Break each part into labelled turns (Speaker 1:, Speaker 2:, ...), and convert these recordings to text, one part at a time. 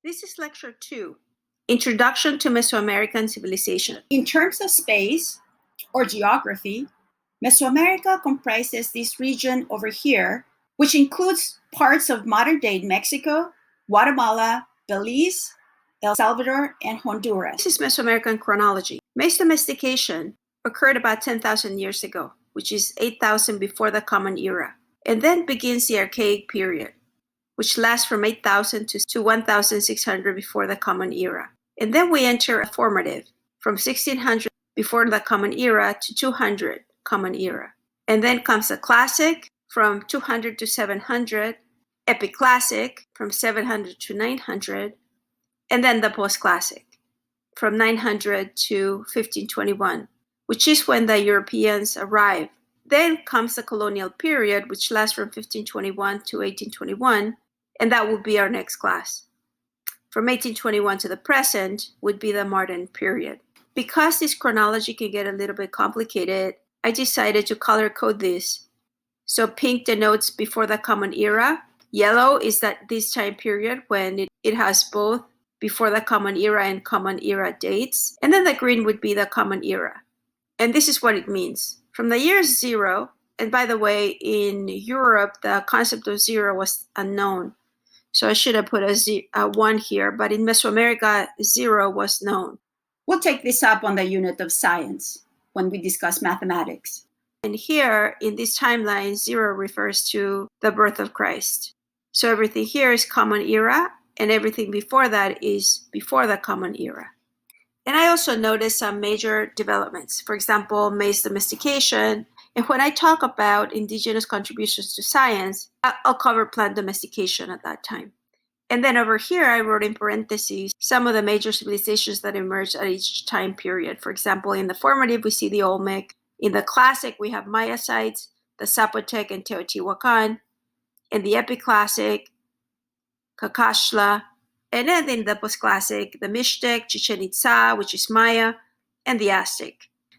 Speaker 1: This is lecture 2, Introduction to Mesoamerican Civilization. In terms of space or geography, Mesoamerica comprises this region over here, which includes parts of modern-day Mexico, Guatemala, Belize, El Salvador, and Honduras. This is Mesoamerican chronology. Maize domestication occurred about 10,000 years ago, which is 8,000 before the Common Era, and then begins the Archaic period, which lasts from 8,000 to 1,600 before the Common Era. And then we enter a formative from 1600 before the Common Era to 200 Common Era. And then comes the Classic from 200 to 700, Epiclassic from 700 to 900, and then the Post-Classic from 900 to 1521, which is when the Europeans arrive. Then comes the Colonial period, which lasts from 1521 to 1821, and that will be our next class. From 1821 to the present would be the modern period. Because this chronology can get a little bit complicated, I decided to color code this. So pink denotes before the Common Era. Yellow is this time period when it has both before the Common Era and Common Era dates. And then the green would be the Common Era. And this is what it means. From the year 0, and by the way, in Europe, the concept of 0 was unknown. So I should have put a 1 here, but in Mesoamerica, 0 was known. We'll take this up on the unit of science when we discuss mathematics. And here, in this timeline, 0 refers to the birth of Christ. So everything here is Common Era, and everything before that is before the Common Era. And I also noticed some major developments. For example, maize domestication. And when I talk about indigenous contributions to science, I'll cover plant domestication at that time. And then over here, I wrote in parentheses some of the major civilizations that emerged at each time period. For example, in the formative, we see the Olmec. In the classic, we have Maya sites, the Zapotec and Teotihuacan. In the Epiclassic, Cacaxtla. And then in the Post-Classic, the Mixtec, Chichen Itza, which is Maya, and the Aztec.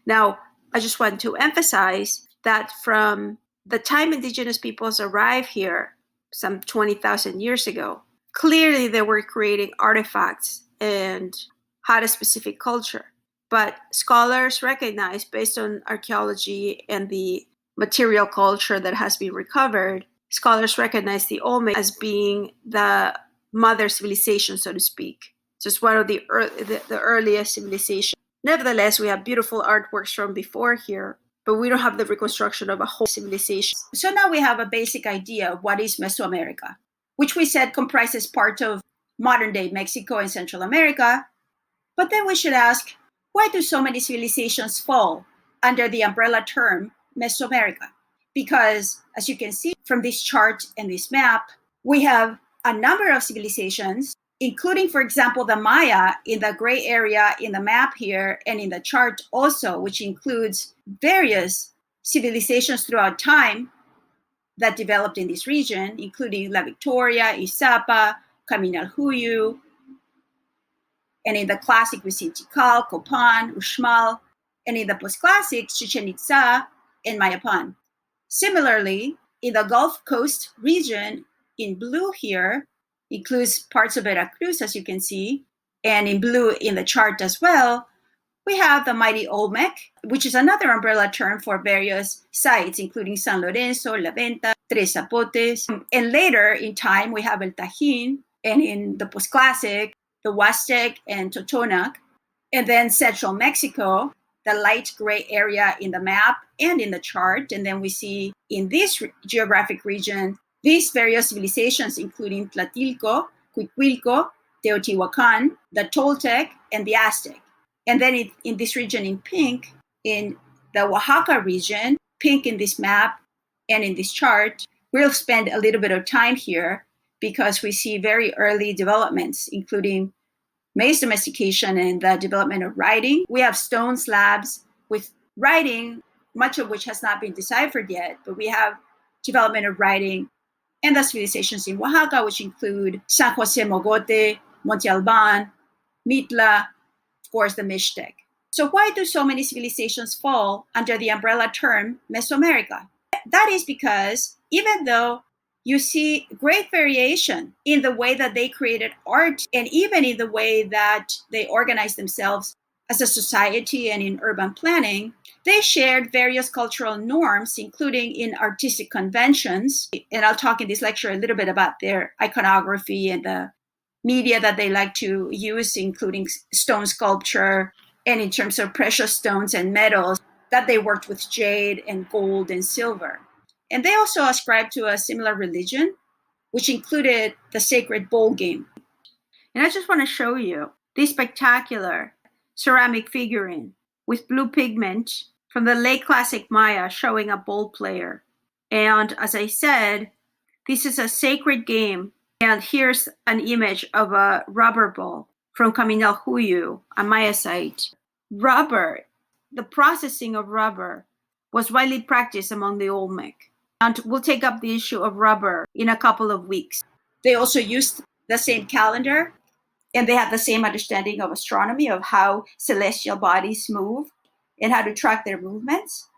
Speaker 1: Now, I just want to emphasize that from the time indigenous peoples arrived here, some 20,000 years ago, clearly they were creating artifacts and had a specific culture. But scholars recognize, based on archaeology and the material culture that has been recovered, scholars recognize the Olmec as being the mother civilization, so to speak. Just one of the earliest civilizations. Nevertheless, we have beautiful artworks from before here, but we don't have the reconstruction of a whole civilization. So now we have a basic idea of what is Mesoamerica, which we said comprises part of modern-day Mexico and Central America. But then we should ask, why do so many civilizations fall under the umbrella term Mesoamerica? Because, as you can see from this chart and this map, we have a number of civilizations, including, for example, the Maya in the gray area in the map here and in the chart also, which includes various civilizations throughout time that developed in this region, including La Victoria, Izapa, Caminaljuyu, and in the classic we see Tikal, Copan, Uxmal, and in the post-classic, Chichen Itza and Mayapan. Similarly, in the Gulf Coast region, in blue here, includes parts of Veracruz, as you can see, and in blue in the chart as well, we have the mighty Olmec, which is another umbrella term for various sites, including San Lorenzo, La Venta, Tres Zapotes. And later in time, we have El Tajín, and in the post-classic, the Huastec and Totonac. And then central Mexico, the light gray area in the map and in the chart. And then we see in this geographic region, these various civilizations, including Tlatilco, Cuicuilco, Teotihuacan, the Toltec, and the Aztec. And then in this region in pink, in the Oaxaca region, pink in this map and in this chart, we'll spend a little bit of time here because we see very early developments, including maize domestication and the development of writing. We have stone slabs with writing, much of which has not been deciphered yet, but we have development of writing and the civilizations in Oaxaca, which include San Jose Mogote, Monte Alban, Mitla, of course, the Mixtec. So why do so many civilizations fall under the umbrella term Mesoamerica? That is because even though you see great variation in the way that they created art and even in the way that they organized themselves as a society and in urban planning. They shared various cultural norms, including in artistic conventions. And I'll talk in this lecture a little bit about their iconography and the media that they like to use, including stone sculpture, and in terms of precious stones and metals, that they worked with jade and gold and silver. And they also ascribed to a similar religion, which included the sacred bowl game. And I just want to show you this spectacular ceramic figurine with blue pigment from the late classic Maya showing a bowl player. And as I said, this is a sacred game. And here's an image of a rubber ball from Kaminalhuyu, a Maya site. Rubber, the processing of rubber, was widely practiced among the Olmec. And we'll take up the issue of rubber in a couple of weeks. They also used the same calendar, and they had the same understanding of astronomy, of how celestial bodies move and how to track their movements.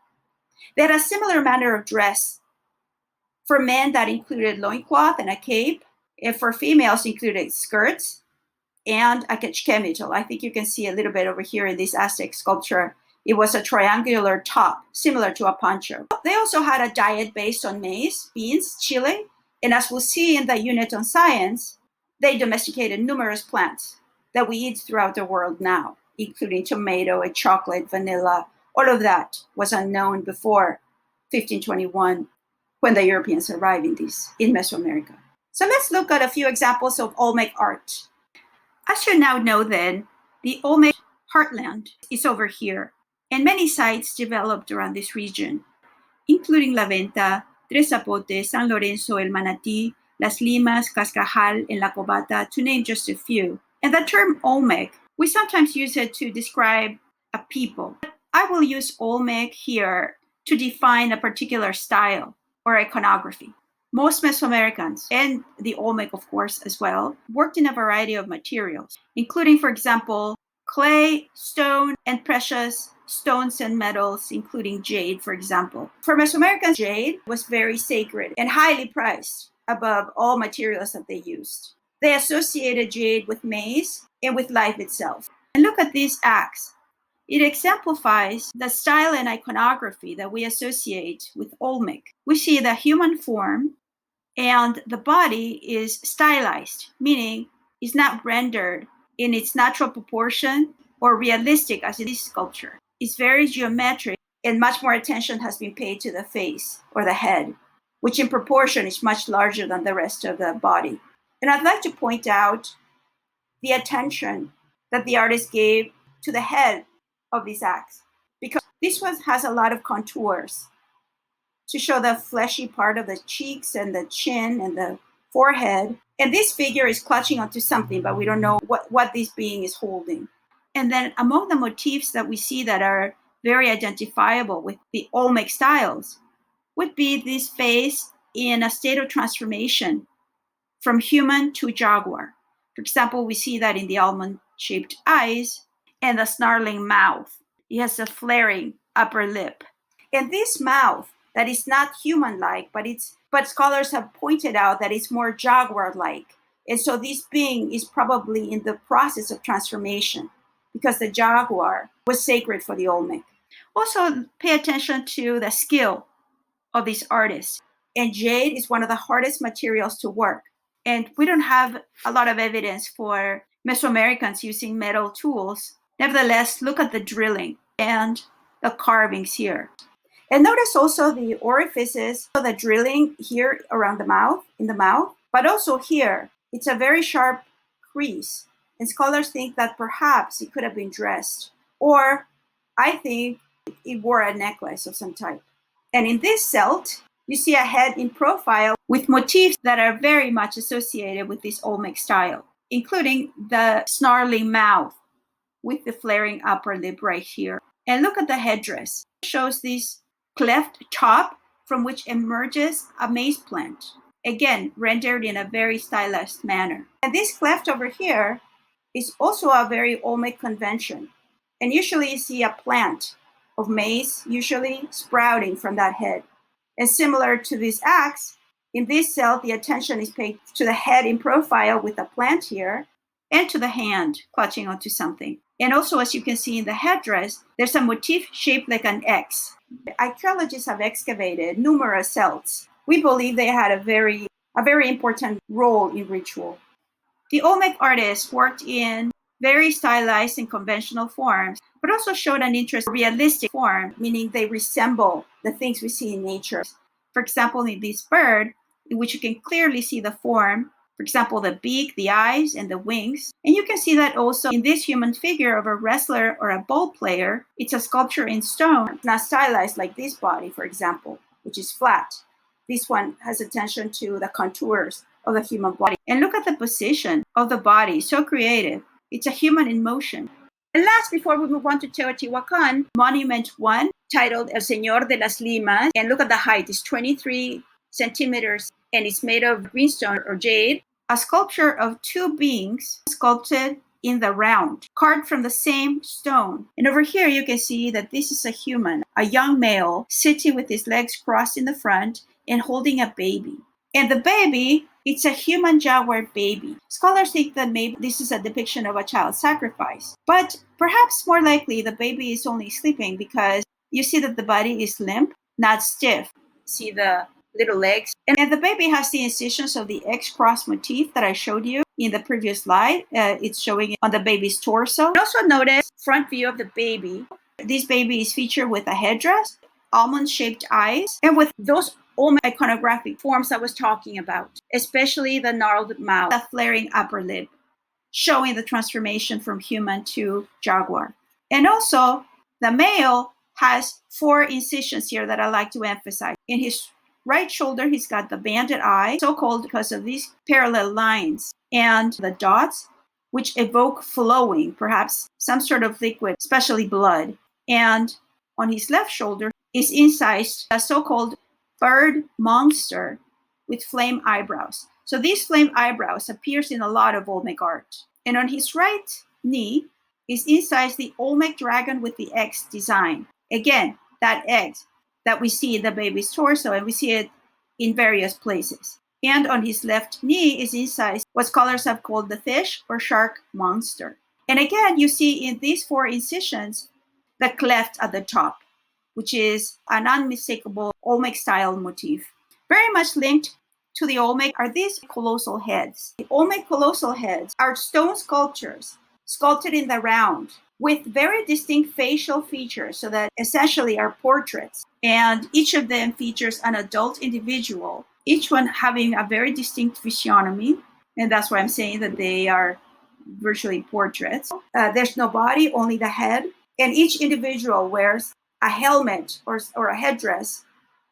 Speaker 1: They had a similar manner of dress. For men, that included loincloth and a cape, and for females, included skirts and a kechkemitel. I think you can see a little bit over here in this Aztec sculpture. It was a triangular top, similar to a poncho. They also had a diet based on maize, beans, chile, and as we'll see in the unit on science, they domesticated numerous plants that we eat throughout the world now, including tomato and chocolate, vanilla. All of that was unknown before 1521 when the Europeans arrived in Mesoamerica. So let's look at a few examples of Olmec art. As you now know then, the Olmec heartland is over here, and many sites developed around this region, including La Venta, Tres Zapotes, San Lorenzo, El Manatí, Las Limas, Cascajal, and La Cobata, to name just a few. And the term Olmec, we sometimes use it to describe a people. I will use Olmec here to define a particular style or iconography. Most Mesoamericans, and the Olmec, of course, as well, worked in a variety of materials, including, for example, clay, stone, and precious stones and metals, including jade, for example. For Mesoamericans, jade was very sacred and highly prized above all materials that they used. They associated jade with maize and with life itself. And look at this axe. It exemplifies the style and iconography that we associate with Olmec. We see the human form, and the body is stylized, meaning it's not rendered in its natural proportion or realistic as in this sculpture. It's very geometric, and much more attention has been paid to the face or the head, which in proportion is much larger than the rest of the body. And I'd like to point out the attention that the artist gave to the head of this axe, because this one has a lot of contours to show the fleshy part of the cheeks and the chin and the forehead. And this figure is clutching onto something, but we don't know what this being is holding. And then among the motifs that we see that are very identifiable with the Olmec styles would be this face in a state of transformation from human to jaguar. For example, we see that in the almond-shaped eyes and the snarling mouth. It has a flaring upper lip. And this mouth that is not human-like, but scholars have pointed out that it's more jaguar-like. And so this being is probably in the process of transformation because the jaguar was sacred for the Olmec. Also, pay attention to the skill of these artists. And jade is one of the hardest materials to work. And we don't have a lot of evidence for Mesoamericans using metal tools. Nevertheless, look at the drilling and the carvings here. And notice also the orifices, so the drilling here around the mouth, in the mouth, but also here. It's a very sharp crease. And scholars think that perhaps it could have been dressed. Or I think it wore a necklace of some type. And in this celt, you see a head in profile with motifs that are very much associated with this Olmec style, including the snarling mouth with the flaring upper lip right here. And look at the headdress. It shows this cleft top from which emerges a maize plant, again, rendered in a very stylized manner. And this cleft over here is also a very Olmec convention. And usually you see a plant of maize, usually sprouting from that head. And similar to this axe, In this cell, the attention is paid to the head in profile with the plant here, and to the hand clutching onto something. And also, as you can see in the headdress, there's a motif shaped like an X. Archaeologists have excavated numerous cells. We believe they had a very important role in ritual. The Olmec artists worked in very stylized and conventional forms, but also showed an interest in realistic form, meaning they resemble the things we see in nature. For example, in this bird, in which you can clearly see the form, for example, the beak, the eyes, and the wings. And you can see that also in this human figure of a wrestler or a ball player. It's a sculpture in stone. It's not stylized like this body, for example, which is flat. This one has attention to the contours of the human body. And look at the position of the body, so creative. It's a human in motion. And last, before we move on to Teotihuacan, Monument 1, titled El Señor de las Limas, and look at the height, it's 23 centimeters, and it's made of greenstone or jade, a sculpture of two beings sculpted in the round, carved from the same stone. And over here, you can see that this is a human, a young male, sitting with his legs crossed in the front and holding a baby. And the baby, it's a human jaguar baby. Scholars think that maybe this is a depiction of a child sacrifice. But perhaps more likely, the baby is only sleeping because you see that the body is limp, not stiff. See the little legs. And the baby has the incisions of the X-cross motif that I showed you in the previous slide. It's showing it on the baby's torso. Also notice front view of the baby. This baby is featured with a headdress, almond-shaped eyes, and with those Olmec iconographic forms I was talking about, especially the gnarled mouth, the flaring upper lip, showing the transformation from human to jaguar. And also, the male has 4 incisions here that I like to emphasize. In his right shoulder, he's got the banded eye, so-called because of these parallel lines, and the dots, which evoke flowing, perhaps some sort of liquid, especially blood. And on his left shoulder is incised a so-called bird monster with flame eyebrows. So these flame eyebrows appears in a lot of Olmec art. And on his right knee is incised the Olmec dragon with the X design. Again, that X that we see in the baby's torso, and we see it in various places. And on his left knee is incised what scholars have called the fish or shark monster. And again, you see in these 4 incisions the cleft at the top, which is an unmistakable Olmec style motif. Very much linked to the Olmec are these colossal heads. The Olmec colossal heads are stone sculptures sculpted in the round with very distinct facial features, so that essentially are portraits. And each of them features an adult individual, each one having a very distinct physiognomy. And that's why I'm saying that they are virtually portraits. There's no body, only the head. And each individual wears a helmet or a headdress,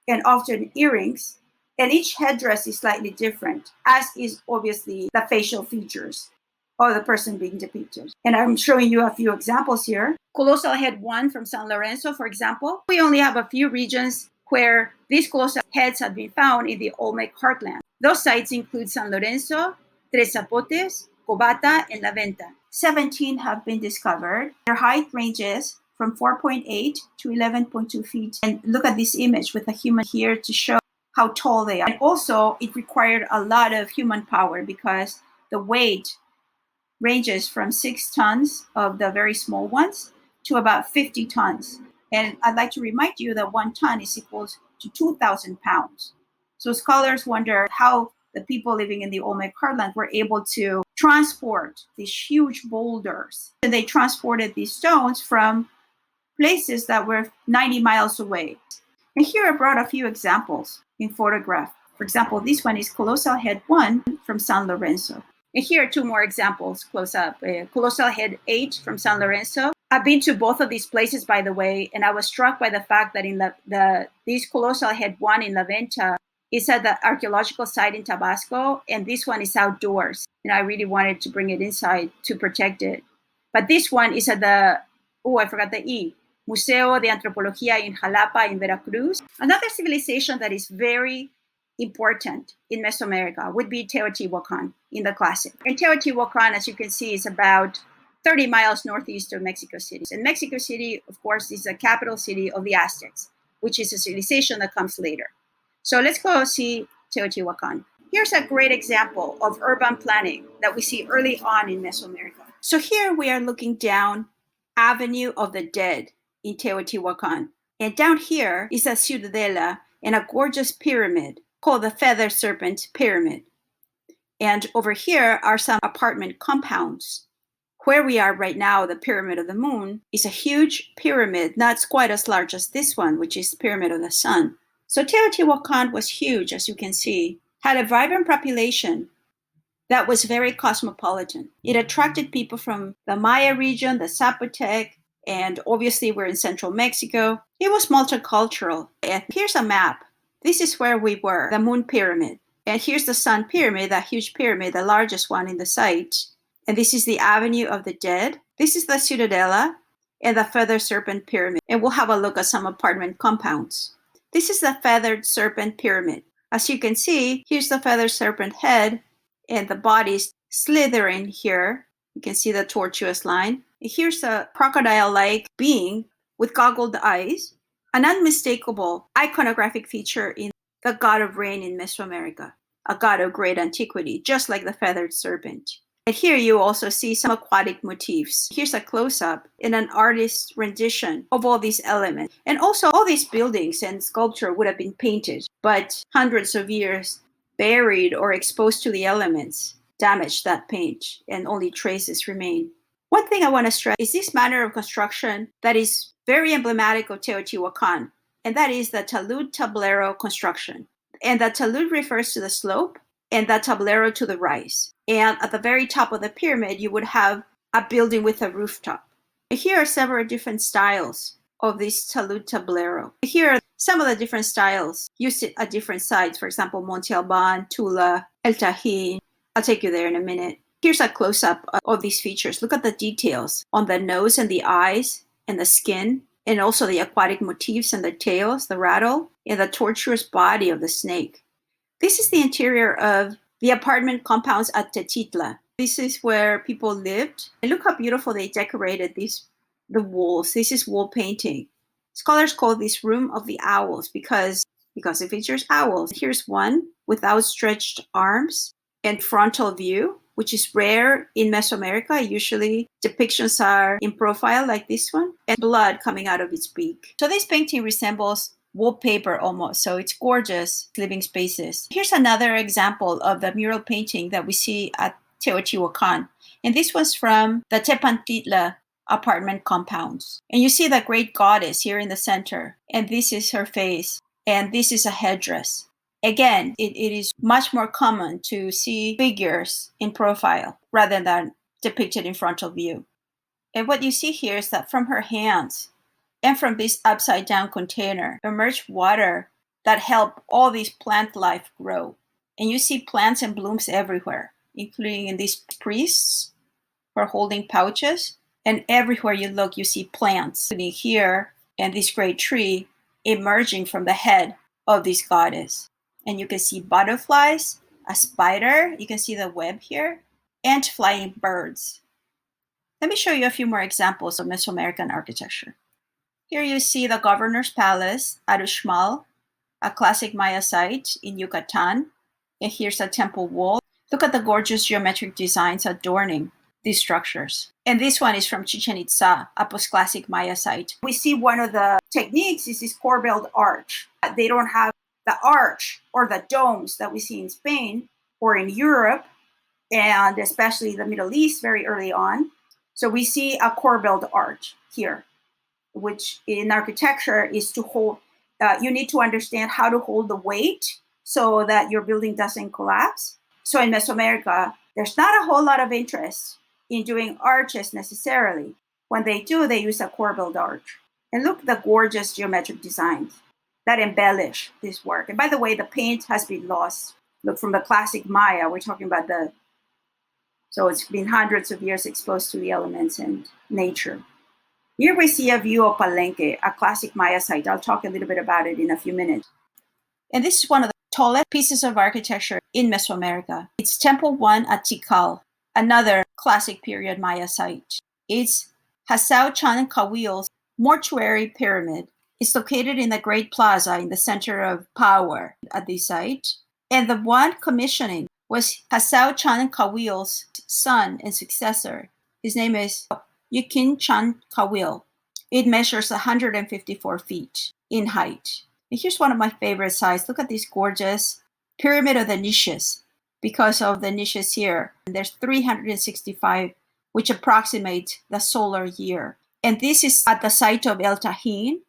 Speaker 1: and often earrings. And each headdress is slightly different, as is obviously the facial features of the person being depicted. And I'm showing you a few examples here. Colossal Head 1 from San Lorenzo, for example. We only have a few regions where these colossal heads have been found in the Olmec heartland. Those sites include San Lorenzo, Tres Zapotes, Cobata, and La Venta. 17 have been discovered. Their height ranges from 4.8 to 11.2 feet. And look at this image with a human here to show how tall they are. And also, it required a lot of human power because the weight ranges from 6 tons of the very small ones to about 50 tons. And I'd like to remind you that 1 ton is equal to 2,000 pounds. So scholars wonder how the people living in the Olmec heartland were able to transport these huge boulders. And they transported these stones from places that were 90 miles away. And here I brought a few examples in photograph. For example, this one is Colossal Head 1 from San Lorenzo. And here are 2 more examples close up. Colossal Head 8 from San Lorenzo. I've been to both of these places, by the way, and I was struck by the fact that in this Colossal Head 1 in La Venta is at the archaeological site in Tabasco, and this one is outdoors. And I really wanted to bring it inside to protect it. But this one is at the, I forgot the E, Museo de Antropología in Jalapa in Veracruz. Another civilization that is very important in Mesoamerica would be Teotihuacan in the classic. And Teotihuacan, as you can see, is about 30 miles northeast of Mexico City. And Mexico City, of course, is the capital city of the Aztecs, which is a civilization that comes later. So let's go see Teotihuacan. Here's a great example of urban planning that we see early on in Mesoamerica. So here we are looking down Avenue of the Dead in Teotihuacan. And down here is a ciudadela and a gorgeous pyramid called the Feather Serpent Pyramid. And over here are some apartment compounds. Where we are right now, the Pyramid of the Moon, is a huge pyramid, not quite as large as this one, which is Pyramid of the Sun. So Teotihuacan was huge, as you can see, had a vibrant population that was very cosmopolitan. It attracted people from the Maya region, the Zapotec, and obviously we're in central Mexico. It was multicultural. And here's a map. This is where we were, the Moon Pyramid. And here's the Sun Pyramid, that huge pyramid, the largest one in the site. And this is the Avenue of the Dead. This is the Ciudadela and the Feather Serpent Pyramid. And we'll have a look at some apartment compounds. This is the Feathered Serpent Pyramid. As you can see, here's the Feather Serpent head and the body's slithering here. You can see the tortuous line. Here's a crocodile-like being with goggled eyes, an unmistakable iconographic feature in the god of rain in Mesoamerica, a god of great antiquity, just like the feathered serpent. And here you also see some aquatic motifs. Here's a close-up in an artist's rendition of all these elements. And also all these buildings and sculpture would have been painted, but hundreds of years buried or exposed to the elements damaged that paint and only traces remain. One thing I want to stress is this manner of construction that is very emblematic of Teotihuacan, and that is the talud tablero construction. And the talud refers to the slope and the tablero to the rise. And at the very top of the pyramid, you would have a building with a rooftop. And here are several different styles of this talud tablero. Here are some of the different styles used at different sites. For example, Monte Alban, Tula, El Tajín. I'll take you there in a minute. Here's a close-up of these features. Look at the details on the nose and the eyes and the skin, and also the aquatic motifs and the tails, the rattle, and the tortuous body of the snake. This is the interior of the apartment compounds at Tetitla. This is where people lived. And look how beautiful they decorated the walls. This is wall painting. Scholars call this Room of the Owls because it features owls. Here's one with outstretched arms and frontal view, which is rare in Mesoamerica. Usually depictions are in profile like this one, and blood coming out of its beak. So this painting resembles wallpaper almost, so it's gorgeous living spaces. Here's another example of the mural painting that we see at Teotihuacan, and this was from the Tepantitla apartment compounds. And you see the great goddess here in the center, and this is her face, and this is a headdress. Again, it is much more common to see figures in profile rather than depicted in frontal view. And what you see here is that from her hands and from this upside down container emerged water that help all these plant life grow. And you see plants and blooms everywhere, including in these priests who are holding pouches. And everywhere you look, you see plants, including here and this great tree emerging from the head of this goddess. And you can see butterflies, a spider, you can see the web here, and flying birds. Let me show you a few more examples of Mesoamerican architecture. Here you see the governor's palace at Uxmal, a classic Maya site in Yucatan. And here's a temple wall. Look at the gorgeous geometric designs adorning these structures. And this one is from Chichen Itza, a post-classic Maya site. We see one of the techniques is this corbelled arch. They don't have the arch or the domes that we see in Spain or in Europe, and especially the Middle East very early on. So we see a corbelled arch here, which in architecture is to hold, you need to understand how to hold the weight so that your building doesn't collapse. So in Mesoamerica, there's not a whole lot of interest in doing arches necessarily. When they do, they use a corbelled arch. And look at the gorgeous geometric designs that embellish this work. And by the way, the paint has been lost. Look, from the classic Maya, we're talking about so it's been hundreds of years exposed to the elements and nature. Here we see a view of Palenque, a classic Maya site. I'll talk a little bit about it in a few minutes. And this is one of the tallest pieces of architecture in Mesoamerica. It's Temple 1 at Tikal, another classic period Maya site. It's Hasao Chan Kawil's mortuary pyramid. It's located in the Great Plaza in the center of power at this site. And the one commissioning was Hasao Chan Kawil's son and successor. His name is Yukin Chan Kawil. It measures 154 feet in height. And here's one of my favorite sites. Look at this gorgeous Pyramid of the Niches. Because of the niches here, there's 365, which approximate the solar year. And this is at the site of El Tajín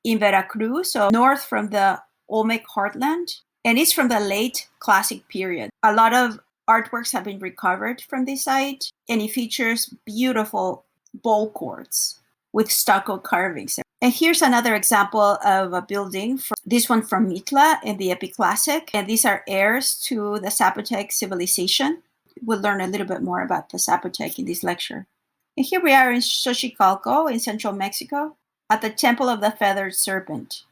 Speaker 1: in Veracruz, so north from the Olmec heartland. And it's from the late classic period. A lot of artworks have been recovered from this site, and it features beautiful bowl quartz with stucco carvings. And here's another example of a building, this one from Mitla in the Epiclassic. And these are heirs to the Zapotec civilization. We'll learn a little bit more about the Zapotec in this lecture. And here we are in Xochicalco in central Mexico at the Temple of the Feathered Serpent.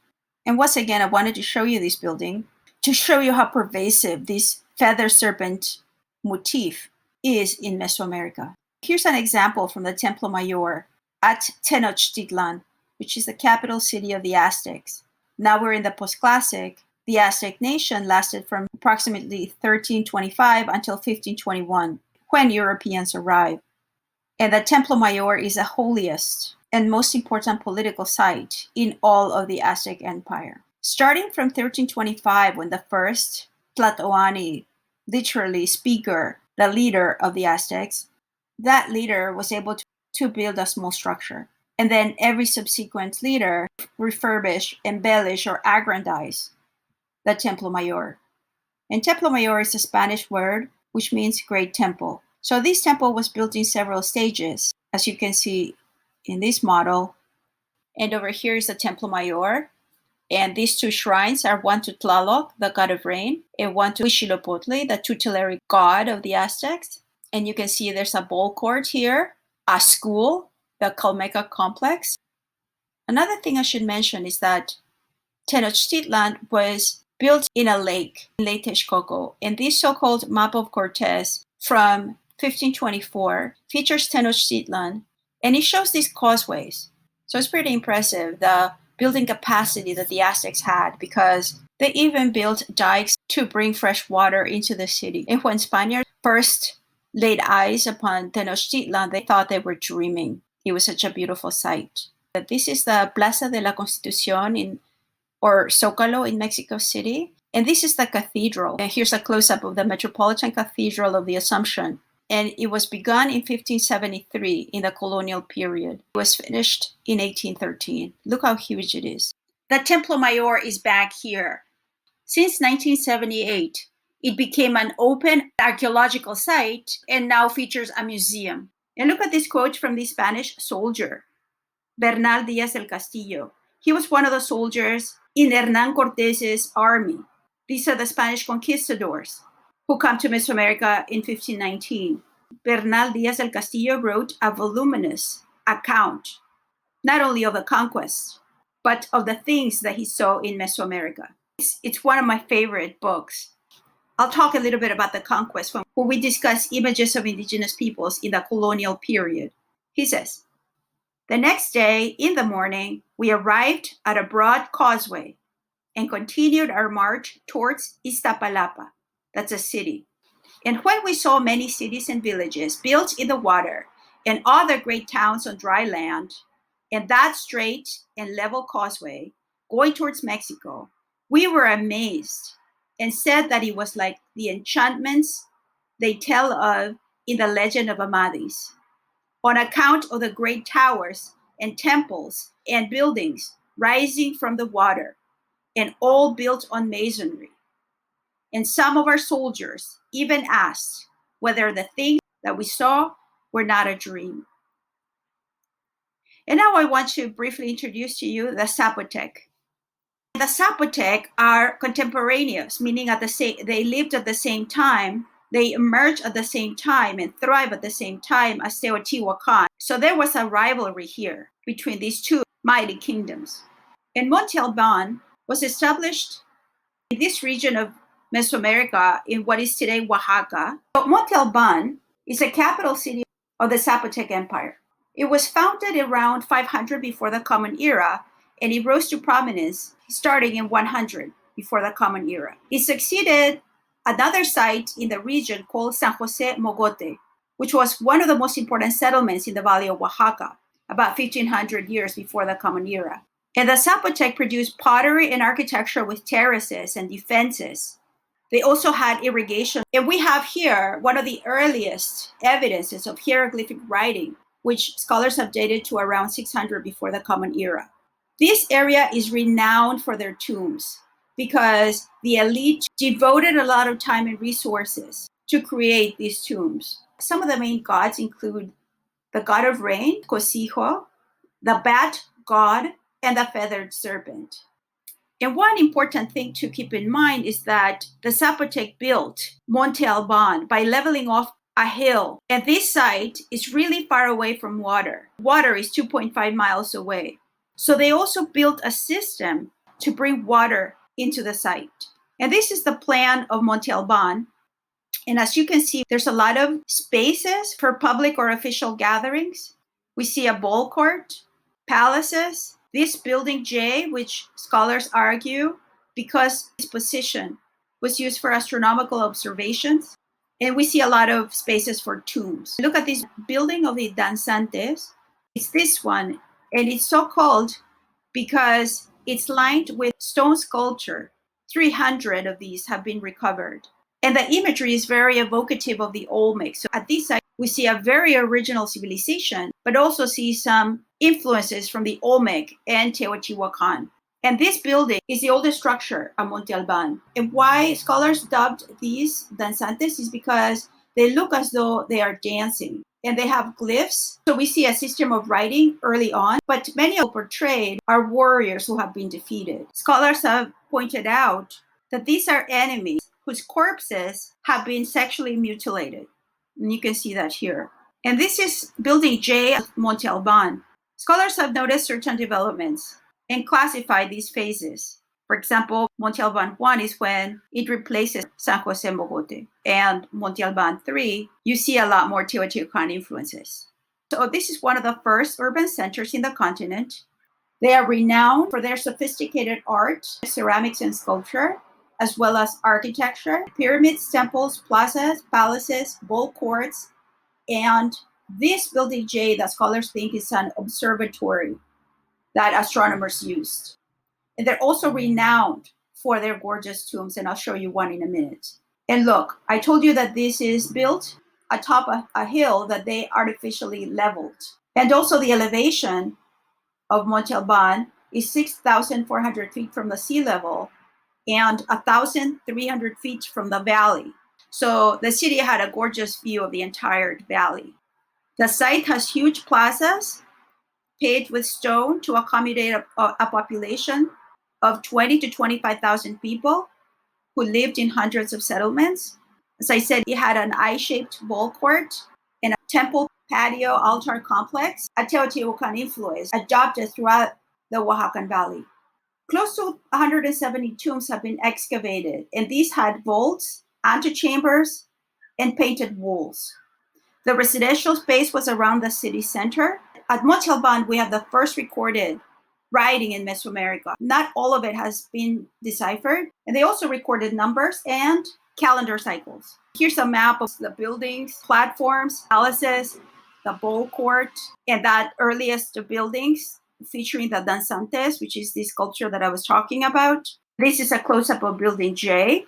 Speaker 1: And once again, I wanted to show you this building to show you how pervasive this feather serpent motif is in Mesoamerica. Here's an example from the Templo Mayor at Tenochtitlan, which is the capital city of the Aztecs. Now we're in the post-classic. The Aztec nation lasted from approximately 1325 until 1521, when Europeans arrived. And the Templo Mayor is the holiest and most important political site in all of the Aztec Empire. Starting from 1325, when the first Tlatoani, literally speaker, the leader of the Aztecs, that leader was able to build a small structure. And then every subsequent leader refurbish, embellish, or aggrandize the Templo Mayor. And Templo Mayor is a Spanish word which means great temple. So this temple was built in several stages, as you can see in this model. And over here is the Templo Mayor. And these two shrines are one to Tlaloc, the god of rain, and one to Huitzilopochtli, the tutelary god of the Aztecs. And you can see there's a ball court here, a school, the Calmeca complex. Another thing I should mention is that Tenochtitlan was built in a lake in Lake Texcoco, and this so-called map of Cortez from 1524 features Tenochtitlan, and it shows these causeways. So it's pretty impressive, the building capacity that the Aztecs had, because they even built dikes to bring fresh water into the city. And when Spaniards first laid eyes upon Tenochtitlan, they thought they were dreaming. It was such a beautiful sight. This is the Plaza de la Constitución or Zócalo in Mexico City. And this is the cathedral. And here's a close-up of the Metropolitan Cathedral of the Assumption. And it was begun in 1573 in the colonial period. It was finished in 1813. Look how huge it is. The Templo Mayor is back here. Since 1978, it became an open archaeological site and now features a museum. And look at this quote from the Spanish soldier, Bernal Díaz del Castillo. He was one of the soldiers in Hernán Cortés's army. These are the Spanish conquistadors who come to Mesoamerica in 1519. Bernal Díaz del Castillo wrote a voluminous account, not only of the conquest, but of the things that he saw in Mesoamerica. It's one of my favorite books. I'll talk a little bit about the conquest when we discuss images of indigenous peoples in the colonial period. He says, "The next day in the morning, we arrived at a broad causeway and continued our march towards Iztapalapa, that's a city. And when we saw many cities and villages built in the water and other great towns on dry land, and that straight and level causeway going towards Mexico, we were amazed and said that it was like the enchantments they tell of in the legend of Amadis, on account of the great towers and temples and buildings rising from the water, and all built on masonry. And some of our soldiers even asked whether the things that we saw were not a dream." And now I want to briefly introduce to you the Zapotec. The Zapotec are contemporaneous, meaning they lived at the same time, they emerged at the same time and thrived at the same time as Teotihuacan. So there was a rivalry here between these two mighty kingdoms. And Monte Alban was established in this region of Mesoamerica in what is today Oaxaca. But Monte Alban is a capital city of the Zapotec Empire. It was founded around 500 before the Common Era, and it rose to prominence starting in 100. before the Common Era. It succeeded another site in the region called San Jose Mogote, which was one of the most important settlements in the Valley of Oaxaca, about 1,500 years before the Common Era. And the Zapotec produced pottery and architecture with terraces and defenses. They also had irrigation. And we have here one of the earliest evidences of hieroglyphic writing, which scholars have dated to around 600 before the Common Era. This area is renowned for their tombs because the elite devoted a lot of time and resources to create these tombs. Some of the main gods include the god of rain, Cosijo, the bat god, and the feathered serpent. And one important thing to keep in mind is that the Zapotec built Monte Alban by leveling off a hill. And this site is really far away from water. Water is 2.5 miles away. So they also built a system to bring water into the site. And this is the plan of Monte Alban. And as you can see, there's a lot of spaces for public or official gatherings. We see a ball court, palaces, this building J, which scholars argue because its position was used for astronomical observations. And we see a lot of spaces for tombs. Look at this building of the danzantes. It's this one, and it's so called because it's lined with stone sculpture. 300 of these have been recovered. And the imagery is very evocative of the Olmec. So at this site, we see a very original civilization, but also see some influences from the Olmec and Teotihuacan. And this building is the oldest structure at Monte Alban. And why scholars dubbed these danzantes is because they look as though they are dancing. And they have glyphs. So we see a system of writing early on, but many of portrayed are warriors who have been defeated. Scholars have pointed out that these are enemies whose corpses have been sexually mutilated. And you can see that here. And this is building J of Monte Alban. Scholars have noticed certain developments and classified these phases. For example, Monte Alban 1 is when it replaces San Jose Mogote. And Monte Alban 3, you see a lot more Teotihuacan influences. So this is one of the first urban centers in the continent. They are renowned for their sophisticated art, ceramics, and sculpture, as well as architecture, pyramids, temples, plazas, palaces, ball courts, and this building J that scholars think is an observatory that astronomers used. And they're also renowned for their gorgeous tombs, and I'll show you one in a minute. And look, I told you that this is built atop a hill that they artificially leveled. And also the elevation of Monte Alban is 6,400 feet from the sea level and 1,300 feet from the valley. So the city had a gorgeous view of the entire valley. The site has huge plazas paved with stone to accommodate a population of 20 to 25,000 people who lived in hundreds of settlements. As I said, it had an I-shaped ball court and a temple patio altar complex, a Teotihuacan influence adopted throughout the Oaxacan Valley. Close to 170 tombs have been excavated, and these had vaults, antechambers, and painted walls. The residential space was around the city center. At Monte Alban, we have the first recorded writing in Mesoamerica. Not all of it has been deciphered, and they also recorded numbers and calendar cycles. Here's a map of the buildings, platforms, palaces, the ball court, and that earliest buildings featuring the danzantes, which is the sculpture that I was talking about. This is a close-up of building J,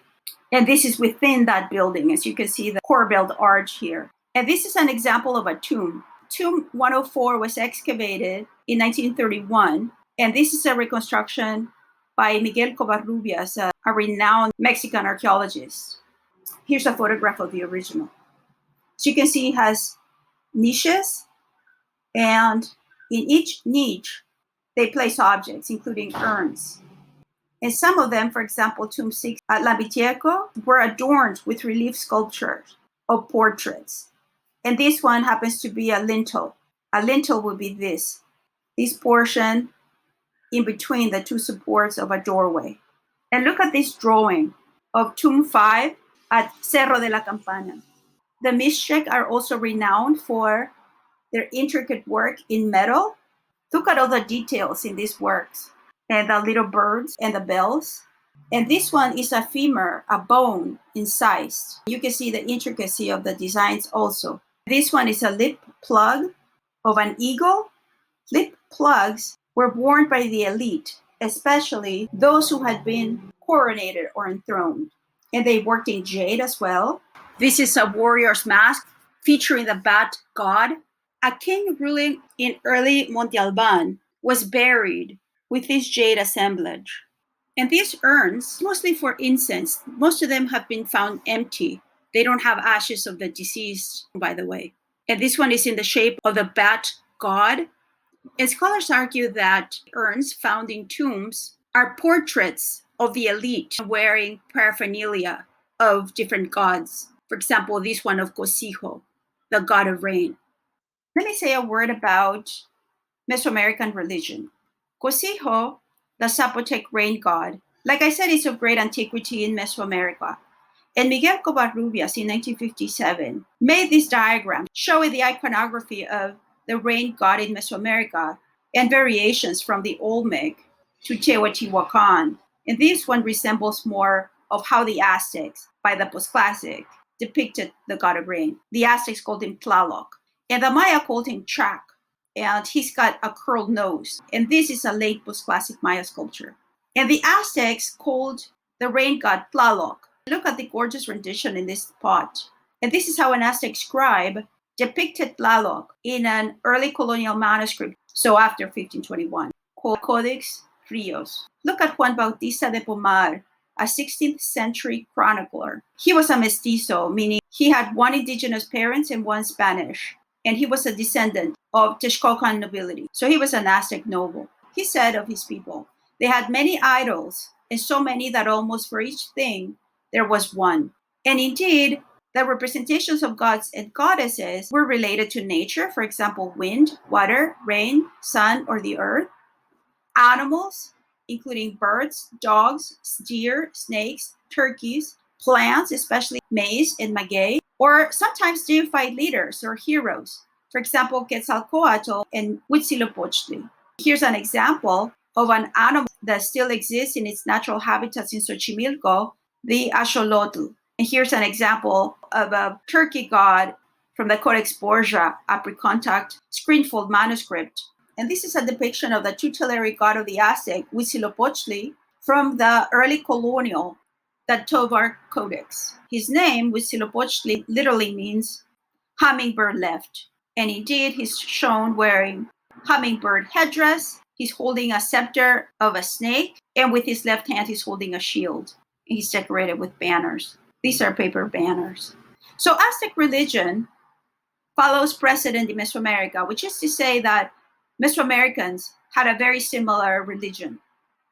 Speaker 1: and this is within that building. As you can see, the corbelled arch here. And this is an example of a tomb. Tomb 104 was excavated in 1931, and this is a reconstruction by Miguel Covarrubias, a renowned Mexican archaeologist. Here's a photograph of the original. So you can see it has niches, and in each niche, they place objects, including urns. And some of them, for example, Tomb 6 at Lambitieco, were adorned with relief sculptures of portraits. And this one happens to be a lintel. A lintel would be this portion in between the two supports of a doorway. And look at this drawing of Tomb 5 at Cerro de la Campana. The Mixtec are also renowned for their intricate work in metal. Look at all the details in these works, and the little birds and the bells. And this one is a femur, a bone incised. You can see the intricacy of the designs also. This one is a lip plug of an eagle. Lip plugs were worn by the elite, especially those who had been coronated or enthroned. And they worked in jade as well. This is a warrior's mask featuring the bat god. A king ruling in early Monte Alban was buried with this jade assemblage. And these urns, mostly for incense, most of them have been found empty. They don't have ashes of the deceased, by the way. And this one is in the shape of the bat god. And scholars argue that urns found in tombs are portraits of the elite wearing paraphernalia of different gods. For example, this one of Cosijo, the god of rain. Let me say a word about Mesoamerican religion. Cosijo, the Zapotec rain god, like I said, is of great antiquity in Mesoamerica. And Miguel Covarrubias in 1957 made this diagram showing the iconography of the rain god in Mesoamerica and variations from the Olmec to Teotihuacan. And this one resembles more of how the Aztecs, by the post-classic, depicted the god of rain. The Aztecs called him Tlaloc, and the Maya called him Chac, and he's got a curled nose. And this is a late post-classic Maya sculpture. And the Aztecs called the rain god Tlaloc. Look at the gorgeous rendition in this pot. And this is how an Aztec scribe depicted Tlaloc in an early colonial manuscript, so after 1521, called Codex Rios. Look at Juan Bautista de Pomar, a 16th century chronicler. He was a mestizo, meaning he had one indigenous parents and one Spanish. And he was a descendant of Texcocan nobility. So he was an Aztec noble. He said of his people, they had many idols, and so many that almost for each thing there was one. And indeed, the representations of gods and goddesses were related to nature, for example, wind, water, rain, sun, or the earth. Animals, including birds, dogs, deer, snakes, turkeys, plants, especially maize and maguey, or sometimes deified leaders or heroes. For example, Quetzalcoatl and Huitzilopochtli. Here's an example of an animal that still exists in its natural habitats in Xochimilco, the axolotl. And here's an example of a turkey god from the Codex Borgia, a pre-contact screenfold manuscript. And this is a depiction of the tutelary god of the Aztec, Huitzilopochtli, from the early colonial, the Tovar Codex. His name, Huitzilopochtli, literally means hummingbird left. And indeed, he's shown wearing hummingbird headdress. He's holding a scepter of a snake, and with his left hand, he's holding a shield. He's decorated with banners. These are paper banners. So Aztec religion follows precedent in Mesoamerica, which is to say that Mesoamericans had a very similar religion.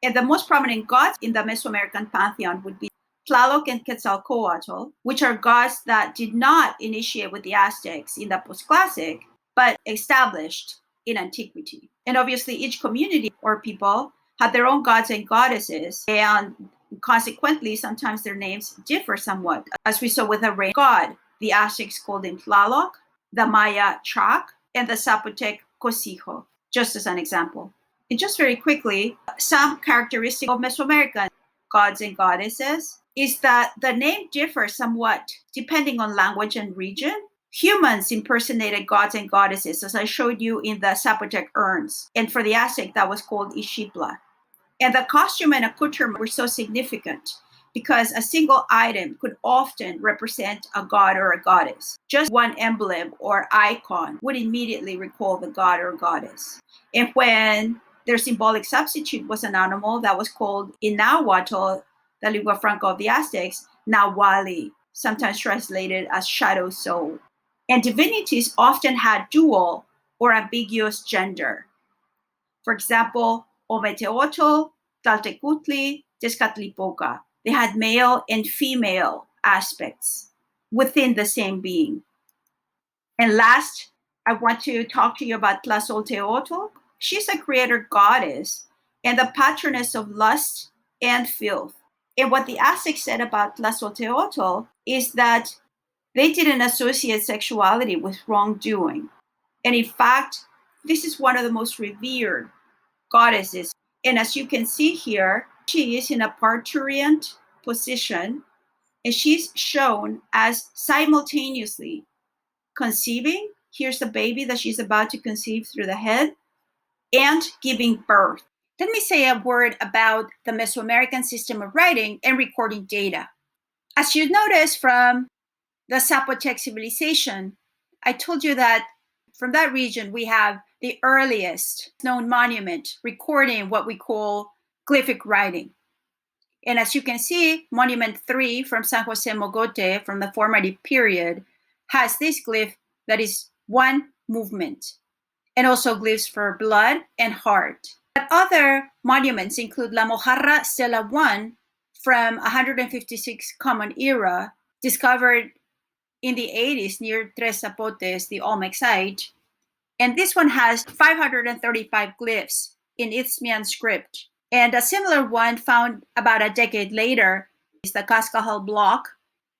Speaker 1: And the most prominent gods in the Mesoamerican pantheon would be Tlaloc and Quetzalcoatl, which are gods that did not initiate with the Aztecs in the post-classic, but established in antiquity. And obviously each community or people had their own gods and goddesses, and consequently sometimes their names differ somewhat. As we saw with the rain god, the Aztecs called him Tlaloc, the Maya Chac, and the Zapotec Cosijo, just as an example. And just very quickly, some characteristic of Mesoamerican gods and goddesses is that the name differs somewhat depending on language and region. Humans impersonated gods and goddesses, as I showed you in the Zapotec urns. And for the Aztec, that was called Ixipla. And the costume and accoutrement were so significant because a single item could often represent a god or a goddess. Just one emblem or icon would immediately recall the god or goddess. And when their symbolic substitute was an animal that was called in Nahuatl, the lingua franca of the Aztecs, Nahuali, sometimes translated as shadow soul. And divinities often had dual or ambiguous gender. For example, Ometeotl, Tlaltecutli, Tezcatlipoca. They had male and female aspects within the same being. And last, I want to talk to you about Tlazolteotl. She's a creator goddess and the patroness of lust and filth. And what the Aztecs said about Tlazolteotl is that they didn't associate sexuality with wrongdoing. And in fact, this is one of the most revered goddesses. And as you can see here, She is in a parturient position, and she's shown as simultaneously conceiving. Here's the baby that she's about to conceive through the head, and giving birth. Let me say a word about the Mesoamerican system of writing and recording data. As you notice from the Zapotec civilization, I told you that from that region we have the earliest known monument recording what we call glyphic writing. And as you can see, Monument 3 from San Jose Mogote from the formative period has this glyph that is one movement, and also glyphs for blood and heart. But other monuments include La Mojarra Stela 1 from 156 Common Era, discovered in the 80s near Tres Zapotes, the Olmec site. And this one has 535 glyphs in Isthmian script. And a similar one found about a decade later is the Cascajal block,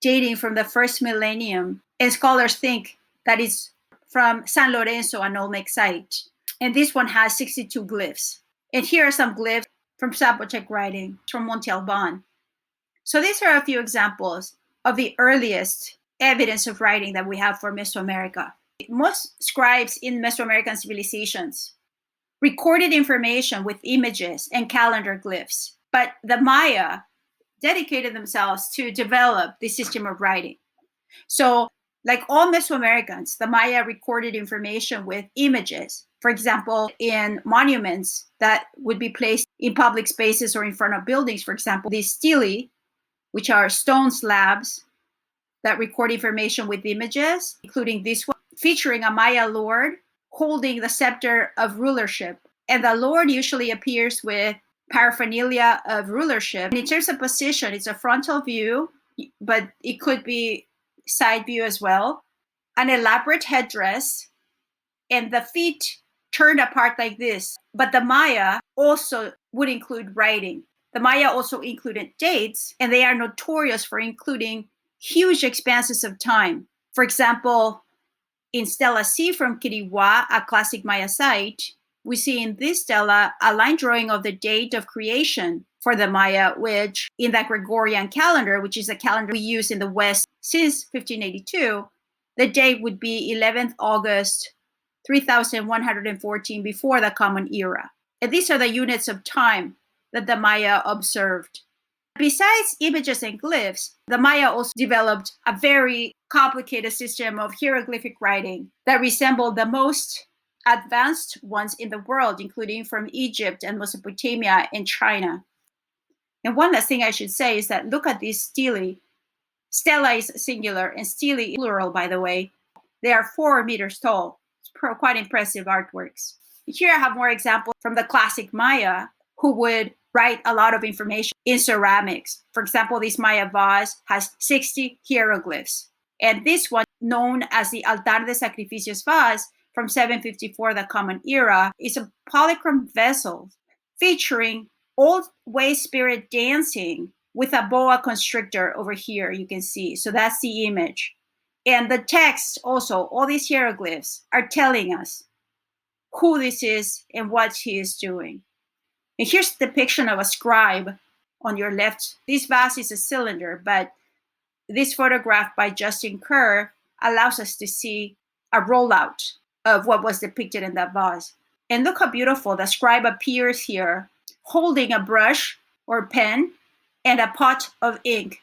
Speaker 1: dating from the first millennium. And scholars think that it's from San Lorenzo, an Olmec site. And this one has 62 glyphs. And here are some glyphs from Zapotec writing from Monte Alban. So these are a few examples of the earliest evidence of writing that we have for Mesoamerica. Most scribes in Mesoamerican civilizations recorded information with images and calendar glyphs, but the Maya dedicated themselves to develop the system of writing. So, like all Mesoamericans, the Maya recorded information with images. For example, in monuments that would be placed in public spaces or in front of buildings, for example, these stelae, which are stone slabs that record information with images, including this one, featuring a Maya lord holding the scepter of rulership. And the lord usually appears with paraphernalia of rulership. And in terms of position, it's a frontal view, but it could be side view as well. An elaborate headdress, and the feet turned apart like this. But the Maya also would include writing. The Maya also included dates, and they are notorious for including huge expanses of time. For example, in Stela C from Quiriguá, a classic Maya site, we see in this stela a line drawing of the date of creation for the Maya, which in the Gregorian calendar, which is a calendar we use in the West since 1582, the date would be 11th August 3114 before the Common Era. And these are the units of time that the Maya observed. Besides images and glyphs, the Maya also developed a very complicated system of hieroglyphic writing that resembled the most advanced ones in the world, including from Egypt and Mesopotamia and China. And one last thing I should say is that look at these stelae. Stela is singular and stelae plural, by the way. They are 4 meters tall. It's quite impressive artworks. Here I have more examples from the classic Maya, who would write a lot of information in ceramics. For example, this Maya vase has 60 hieroglyphs. And this one, known as the Altar de Sacrificios vase from 754, the Common Era, is a polychrome vessel featuring old way spirit dancing with a boa constrictor over here, you can see. So that's the image. And the text also, all these hieroglyphs are telling us who this is and what he is doing. And here's the depiction of a scribe on your left. This vase is a cylinder, but this photograph by Justin Kerr allows us to see a rollout of what was depicted in that vase. And look how beautiful the scribe appears here, holding a brush or pen and a pot of ink,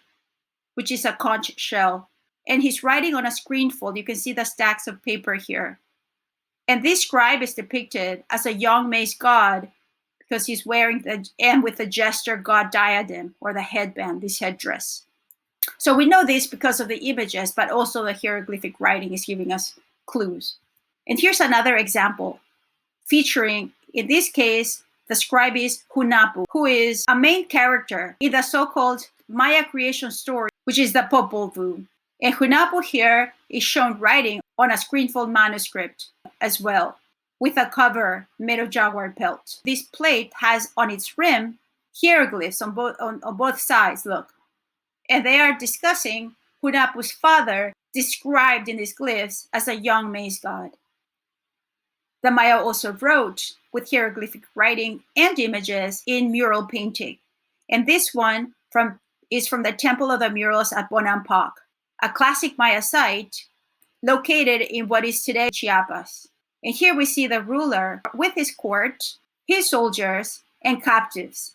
Speaker 1: which is a conch shell. And he's writing on a screen fold. You can see the stacks of paper here. And this scribe is depicted as a young maize god because he's wearing and with the jester god diadem or the headband, this headdress. So we know this because of the images, but also the hieroglyphic writing is giving us clues. And here's another example featuring, in this case, the scribe is Hunahpu, who is a main character in the so-called Maya creation story, which is the Popol Vuh. And Hunahpu here is shown writing on a screenfold manuscript as well, with a cover made of jaguar pelt. This plate has on its rim hieroglyphs on both sides, look. And they are discussing Hunahpu's father, described in these glyphs as a young maize god. The Maya also wrote with hieroglyphic writing and images in mural painting. And this one is from the Temple of the Murals at Bonampak, a classic Maya site located in what is today Chiapas. And here we see the ruler with his court, his soldiers, and captives.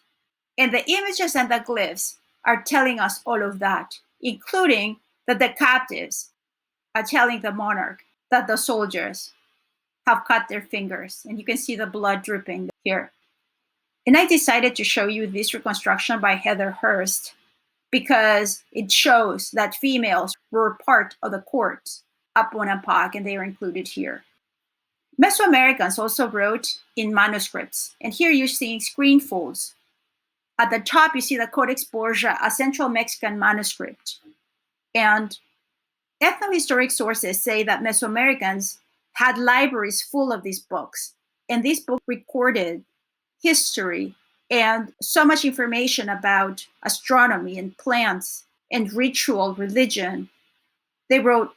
Speaker 1: And the images and the glyphs are telling us all of that, including that the captives are telling the monarch that the soldiers have cut their fingers. And you can see the blood dripping here. And I decided to show you this reconstruction by Heather Hurst because it shows that females were part of the court at Bonampak, and they are included here. Mesoamericans also wrote in manuscripts, and here you're seeing screen folds. At the top, you see the Codex Borgia, a Central Mexican manuscript. And ethnohistoric sources say that Mesoamericans had libraries full of these books, and these books recorded history and so much information about astronomy and plants and ritual religion. They wrote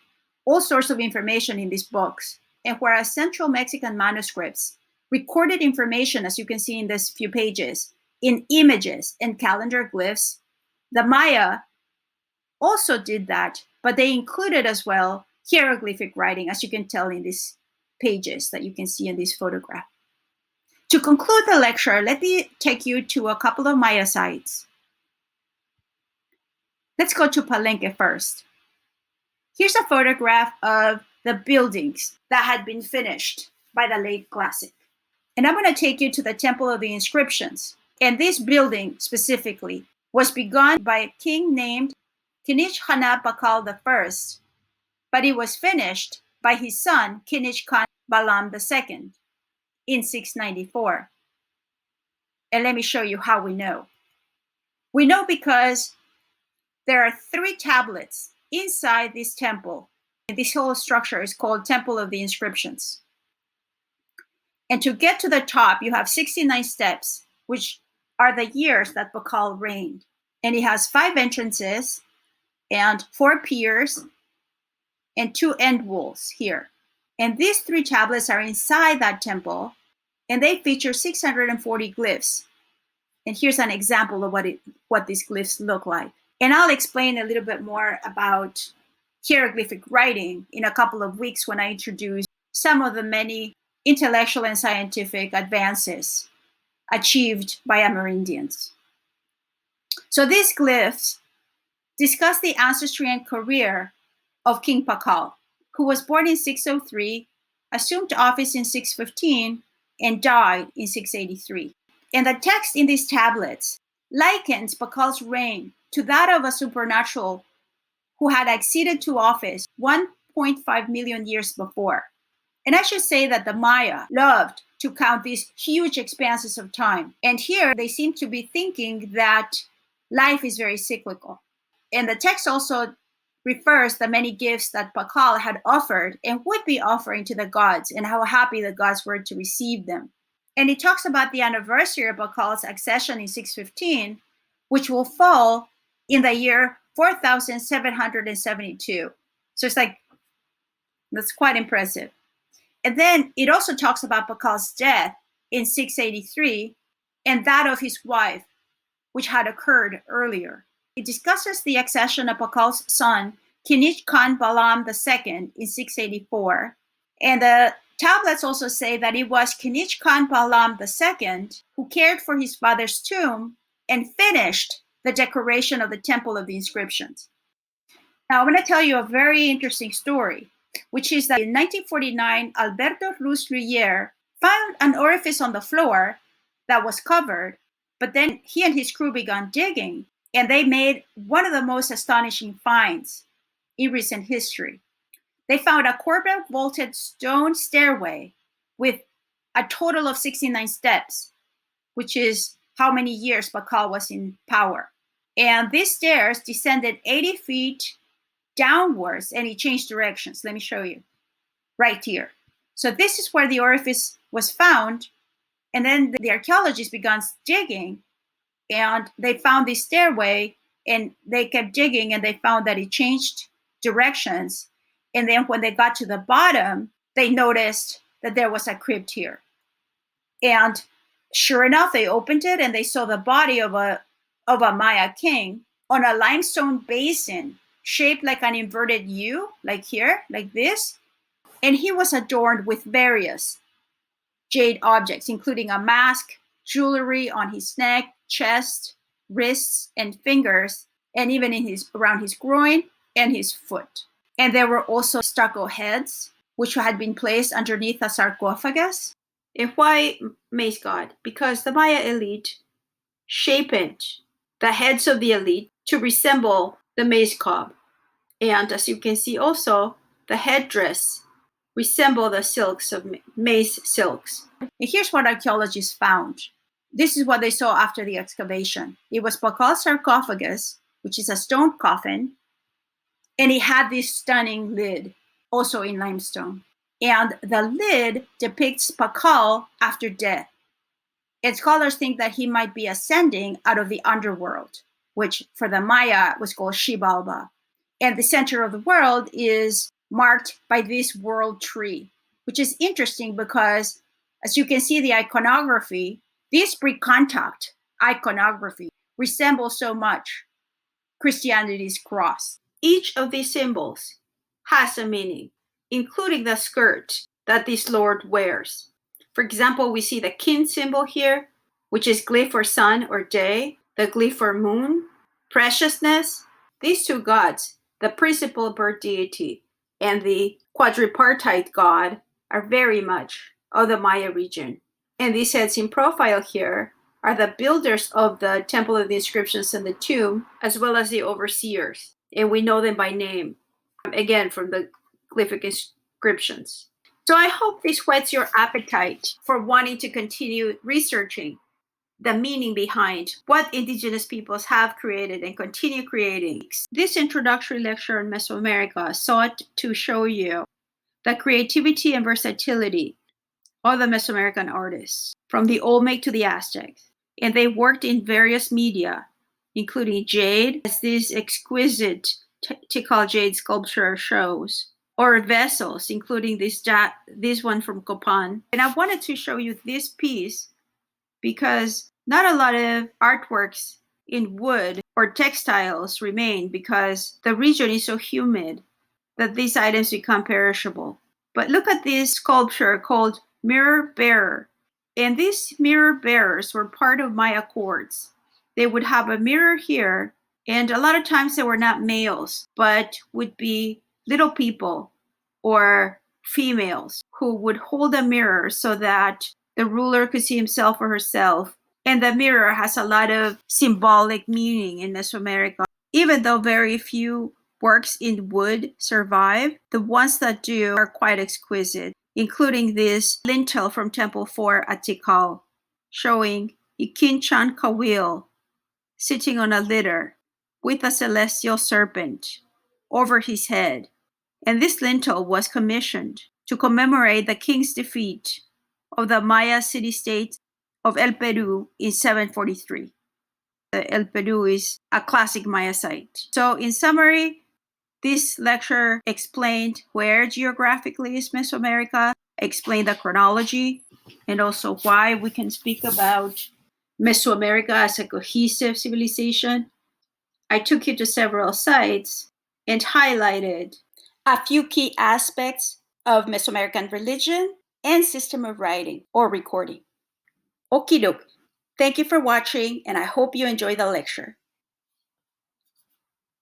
Speaker 1: all sorts of information in these books. And whereas Central Mexican manuscripts recorded information, as you can see in these few pages, in images and calendar glyphs, the Maya also did that, but they included as well hieroglyphic writing, as you can tell in these pages that you can see in this photograph. To conclude the lecture, let me take you to a couple of Maya sites. Let's go to Palenque first. Here's a photograph of the buildings that had been finished by the late Classic. And I'm going to take you to the Temple of the Inscriptions. And this building specifically was begun by a king named Kinich-Hana Pakal I, but it was finished by his son Kinich-Khan Balam II in 694. And let me show you how we know. We know because there are 3 tablets inside this temple. And this whole structure is called Temple of the Inscriptions. And to get to the top, you have 69 steps, which are the years that Pakal reigned. And it has 5 entrances and 4 piers and 2 end walls here. And these 3 tablets are inside that temple, and they feature 640 glyphs. And here's an example of what these glyphs look like. And I'll explain a little bit more about hieroglyphic writing in a couple of weeks when I introduce some of the many intellectual and scientific advances achieved by Amerindians. So these glyphs discuss the ancestry and career of King Pakal, who was born in 603, assumed office in 615, and died in 683. And the text in these tablets likens Pakal's reign to that of a supernatural who had acceded to office 1.5 million years before. And I should say that the Maya loved to count these huge expanses of time. And here they seem to be thinking that life is very cyclical. And the text also refers the many gifts that Pakal had offered and would be offering to the gods, and how happy the gods were to receive them. And it talks about the anniversary of Pakal's accession in 615, which will fall in the year 4772. So it's like, that's quite impressive. And then it also talks about Pakal's death in 683 and that of his wife, which had occurred earlier. It discusses the accession of Pakal's son, Kinich Khan Balam II, in 684. And the tablets also say that it was Kinich Khan Balam II who cared for his father's tomb and finished the decoration of the Temple of the Inscriptions. Now, I'm going to tell you a very interesting story, which is that in 1949, Alberto Ruz Luyer found an orifice on the floor that was covered, but then he and his crew began digging, and they made one of the most astonishing finds in recent history. They found a corbel-vaulted stone stairway with a total of 69 steps, which is how many years Pakal was in power. And these stairs descended 80 feet downwards, and it changed directions. Let me show you right here. So this is where the orifice was found, and then the archaeologists began digging, and they found this stairway, and they kept digging, and they found that it changed directions. And then when they got to the bottom, they noticed that there was a crypt here. And sure enough, they opened it, and they saw the body of a of a Maya king on a limestone basin shaped like an inverted U, like here, like this. And he was adorned with various jade objects, including a mask, jewelry on his neck, chest, wrists, and fingers, and even around his groin and his foot. And there were also stucco heads, which had been placed underneath a sarcophagus. And why maize god? Because the Maya elite shaped the heads of the elite to resemble the maize cob. And as you can see also, the headdress resemble the silks of maize silks. And here's what archaeologists found. This is what they saw after the excavation. It was Pakal's sarcophagus, which is a stone coffin, and it had this stunning lid, also in limestone. And the lid depicts Pakal after death. And scholars think that he might be ascending out of the underworld, which for the Maya was called Xibalba. And the center of the world is marked by this world tree, which is interesting because, as you can see, the iconography, this pre-contact iconography resembles so much Christianity's cross. Each of these symbols has a meaning, including the skirt that this Lord wears. For example, we see the kin symbol here, which is glyph for sun or day, the glyph for moon, preciousness. These two gods, the principal bird deity and the quadripartite god, are very much of the Maya region. And these heads in profile here are the builders of the Temple of the Inscriptions and the tomb, as well as the overseers. And we know them by name, again, from the glyphic inscriptions. So I hope this whets your appetite for wanting to continue researching the meaning behind what indigenous peoples have created and continue creating. This introductory lecture on Mesoamerica sought to show you the creativity and versatility of the Mesoamerican artists, from the Olmec to the Aztecs. And they worked in various media, including jade, as this exquisite Tikal jade sculpture shows, or vessels, including this one from Copan. And I wanted to show you this piece because not a lot of artworks in wood or textiles remain because the region is so humid that these items become perishable. But look at this sculpture called Mirror Bearer. And these mirror bearers were part of Maya courts. They would have a mirror here, and a lot of times they were not males, but would be little people or females who would hold a mirror so that the ruler could see himself or herself. And the mirror has a lot of symbolic meaning in Mesoamerica. Even though very few works in wood survive, the ones that do are quite exquisite, including this lintel from Temple 4 at Tikal, showing Ikinchan Kawil sitting on a litter with a celestial serpent over his head. And this lintel was commissioned to commemorate the king's defeat of the Maya city-state of El Peru in 743. El Peru is a classic Maya site. So in summary, this lecture explained where geographically is Mesoamerica, explained the chronology, and also why we can speak about Mesoamerica as a cohesive civilization. I took you to several sites and highlighted a few key aspects of Mesoamerican religion and system of writing or recording. Okie dokie. Thank you for watching, and I hope you enjoy the lecture.